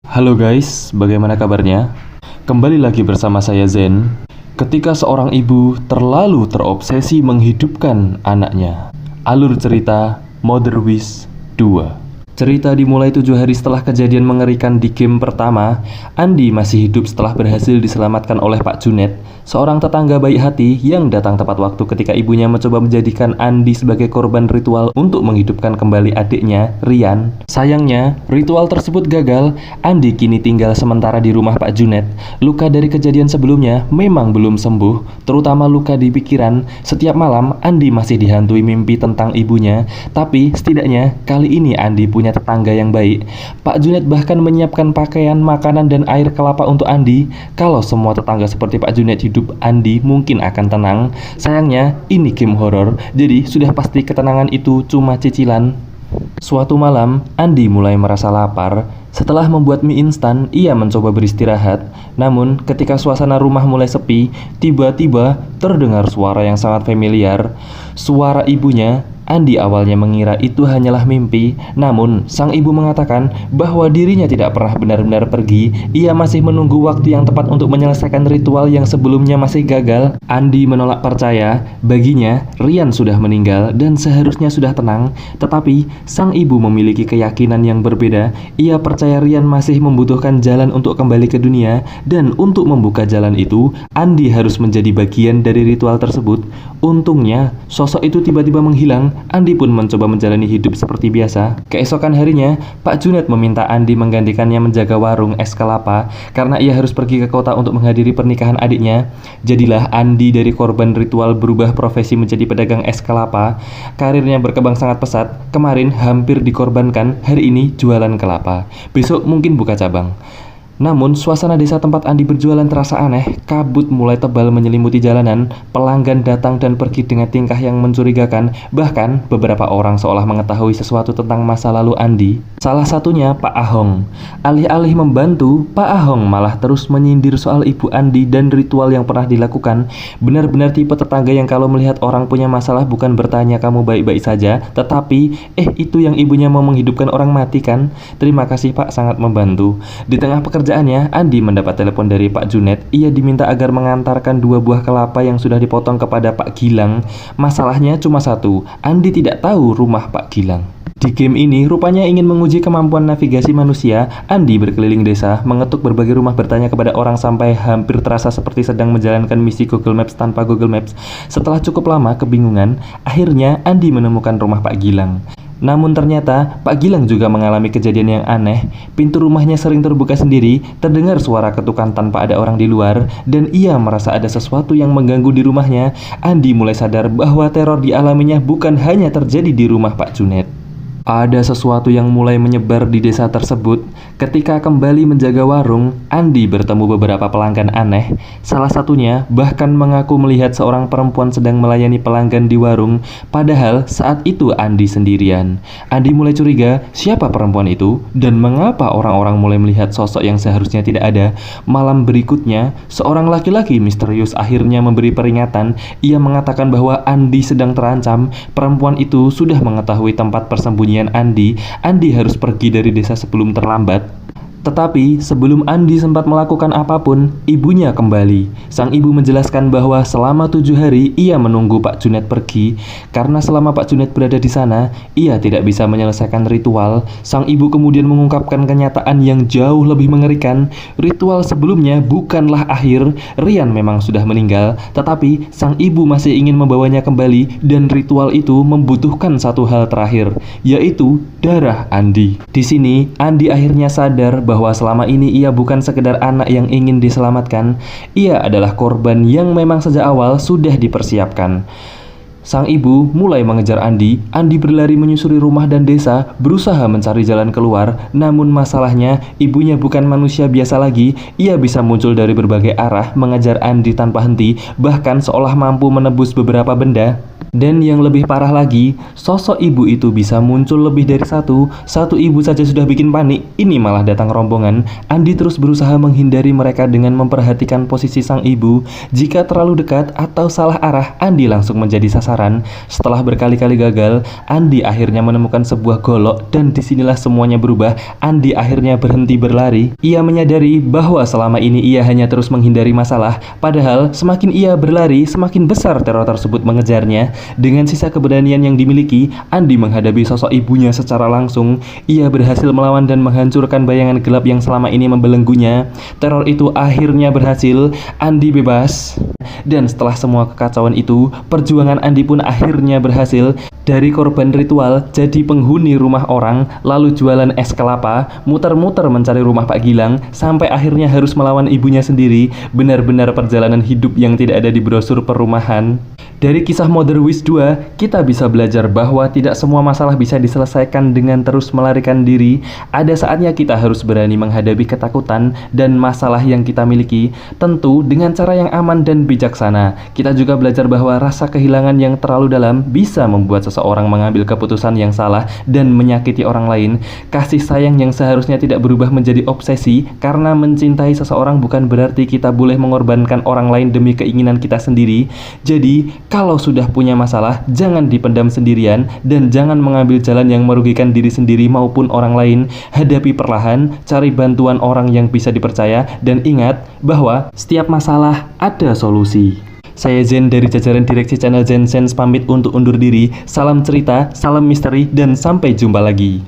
Halo guys, bagaimana kabarnya? Kembali lagi bersama saya Zen. Ketika seorang ibu terlalu terobsesi menghidupkan anaknya. Alur cerita Mother Wish 2. Cerita dimulai 7 hari setelah kejadian mengerikan di game pertama. Andi masih hidup setelah berhasil diselamatkan oleh Pak Junet, seorang tetangga baik hati yang datang tepat waktu ketika ibunya mencoba menjadikan Andi sebagai korban ritual untuk menghidupkan kembali adiknya, Rian. Sayangnya, ritual tersebut gagal. Andi kini tinggal sementara di rumah Pak Junet. Luka dari kejadian sebelumnya memang belum sembuh, terutama luka di pikiran. Setiap malam, Andi masih dihantui mimpi tentang ibunya. Tapi setidaknya, kali ini Andi punya tetangga yang baik. Pak Junet bahkan menyiapkan pakaian, makanan, dan air kelapa untuk Andi. Kalau semua tetangga seperti Pak Junet hidup, Andi mungkin akan tenang. Sayangnya, ini game horor, jadi sudah pasti ketenangan itu cuma cicilan. Suatu malam, Andi mulai merasa lapar. Setelah membuat mie instan, ia mencoba beristirahat. Namun, ketika suasana rumah mulai sepi, tiba-tiba terdengar suara yang sangat familiar. Suara ibunya. Andi awalnya mengira itu hanyalah mimpi, namun sang ibu mengatakan bahwa dirinya tidak pernah benar-benar pergi. Ia masih menunggu waktu yang tepat untuk menyelesaikan ritual yang sebelumnya masih gagal. Andi menolak percaya. Baginya, Rian sudah meninggal dan seharusnya sudah tenang. Tetapi, sang ibu memiliki keyakinan yang berbeda. Ia percaya Rian masih membutuhkan jalan untuk kembali ke dunia, dan untuk membuka jalan itu, Andi harus menjadi bagian dari ritual tersebut. Untungnya, sosok itu tiba-tiba menghilang. Andi pun mencoba menjalani hidup seperti biasa. Keesokan harinya, Pak Junet meminta Andi menggantikannya menjaga warung es kelapa karena ia harus pergi ke kota untuk menghadiri pernikahan adiknya. Jadilah Andi dari korban ritual berubah profesi menjadi pedagang es kelapa. Karirnya berkembang sangat pesat. Kemarin hampir dikorbankan, hari ini jualan kelapa. Besok mungkin buka cabang. Namun, suasana desa tempat Andi berjualan terasa aneh. Kabut mulai tebal menyelimuti jalanan. Pelanggan datang dan pergi dengan tingkah yang mencurigakan. Bahkan, beberapa orang seolah mengetahui sesuatu tentang masa lalu Andi. Salah satunya Pak Ahong. Alih-alih membantu, Pak Ahong malah terus menyindir soal ibu Andi dan ritual yang pernah dilakukan. Benar-benar tipe tetangga yang kalau melihat orang punya masalah bukan bertanya kamu baik-baik saja, tetapi, itu yang ibunya mau menghidupkan orang mati kan? Terima kasih Pak, sangat membantu. Di tengah pekerjaannya, Andi mendapat telepon dari Pak Junet. Ia diminta agar mengantarkan 2 buah kelapa yang sudah dipotong kepada Pak Gilang. Masalahnya cuma satu, Andi tidak tahu rumah Pak Gilang. Di game ini, rupanya ingin menguji kemampuan navigasi manusia. Andi berkeliling desa, mengetuk berbagai rumah, bertanya kepada orang sampai hampir terasa seperti sedang menjalankan misi Google Maps tanpa Google Maps. Setelah cukup lama kebingungan, akhirnya Andi menemukan rumah Pak Gilang. Namun ternyata Pak Gilang juga mengalami kejadian yang aneh. Pintu rumahnya sering terbuka sendiri, terdengar suara ketukan tanpa ada orang di luar, dan ia merasa ada sesuatu yang mengganggu di rumahnya. Andi mulai sadar bahwa teror dialaminya bukan hanya terjadi di rumah Pak Junet. Ada sesuatu yang mulai menyebar di desa tersebut. Ketika kembali menjaga warung, Andi bertemu beberapa pelanggan aneh. Salah satunya bahkan mengaku melihat seorang perempuan sedang melayani pelanggan di warung. Padahal saat itu Andi sendirian. Andi mulai curiga siapa perempuan itu dan mengapa orang-orang mulai melihat sosok yang seharusnya tidak ada. Malam berikutnya, seorang laki-laki misterius akhirnya memberi peringatan. Ia mengatakan bahwa Andi sedang terancam. Perempuan itu sudah mengetahui tempat persembunyian Andi harus pergi dari desa sebelum terlambat. Tetapi sebelum Andi sempat melakukan apapun, ibunya kembali. Sang ibu menjelaskan bahwa selama 7 hari ia menunggu Pak Junet pergi. Karena selama Pak Junet berada di sana, ia tidak bisa menyelesaikan ritual. Sang ibu kemudian mengungkapkan kenyataan yang jauh lebih mengerikan. Ritual sebelumnya bukanlah akhir. Rian memang sudah meninggal, tetapi sang ibu masih ingin membawanya kembali, dan ritual itu membutuhkan satu hal terakhir, yaitu darah Andi. Di sini, Andi akhirnya sadar bahwa selama ini ia bukan sekedar anak yang ingin diselamatkan. Ia adalah korban yang memang sejak awal sudah dipersiapkan. Sang ibu mulai mengejar Andi. Andi berlari menyusuri rumah dan desa, berusaha mencari jalan keluar. Namun masalahnya, ibunya bukan manusia biasa lagi. Ia bisa muncul dari berbagai arah, mengejar Andi tanpa henti, bahkan seolah mampu menebus beberapa benda. Dan yang lebih parah lagi, sosok ibu itu bisa muncul lebih dari satu. Satu ibu saja sudah bikin panik, ini malah datang rombongan. Andi terus berusaha menghindari mereka dengan memperhatikan posisi sang ibu. Jika terlalu dekat atau salah arah, Andi langsung menjadi sasaran. penasaran. Setelah berkali-kali gagal, Andi akhirnya menemukan sebuah golok dan disinilah semuanya berubah. Andi akhirnya berhenti berlari. Ia menyadari bahwa selama ini ia hanya terus menghindari masalah, padahal semakin ia berlari, semakin besar teror tersebut mengejarnya. Dengan sisa keberanian yang dimiliki, Andi menghadapi sosok ibunya secara langsung. Ia berhasil melawan dan menghancurkan bayangan gelap yang selama ini membelenggunya. Teror itu akhirnya berhasil, Andi bebas. Dan setelah semua kekacauan itu, perjuangan Andi pun akhirnya berhasil. Dari korban ritual jadi penghuni rumah orang, lalu jualan es kelapa, muter-muter mencari rumah Pak Gilang, sampai akhirnya harus melawan ibunya sendiri. Benar-benar perjalanan hidup yang tidak ada di brosur perumahan. Dari kisah Mother Wish 2, kita bisa belajar bahwa tidak semua masalah bisa diselesaikan dengan terus melarikan diri. Ada saatnya kita harus berani menghadapi ketakutan dan masalah yang kita miliki, tentu dengan cara yang aman dan bijaksana. Kita juga belajar bahwa rasa kehilangan yang terlalu dalam bisa membuat seseorang mengambil keputusan yang salah dan menyakiti orang lain. Kasih sayang yang seharusnya tidak berubah menjadi obsesi karena mencintai seseorang bukan berarti kita boleh mengorbankan orang lain demi keinginan kita sendiri. Jadi, kalau sudah punya masalah, jangan dipendam sendirian dan jangan mengambil jalan yang merugikan diri sendiri maupun orang lain. Hadapi perlahan, cari bantuan orang yang bisa dipercaya, dan ingat bahwa setiap masalah ada solusi. Saya Zen dari jajaran direksi channel Zen Sense pamit untuk undur diri. Salam cerita, salam misteri, dan sampai jumpa lagi.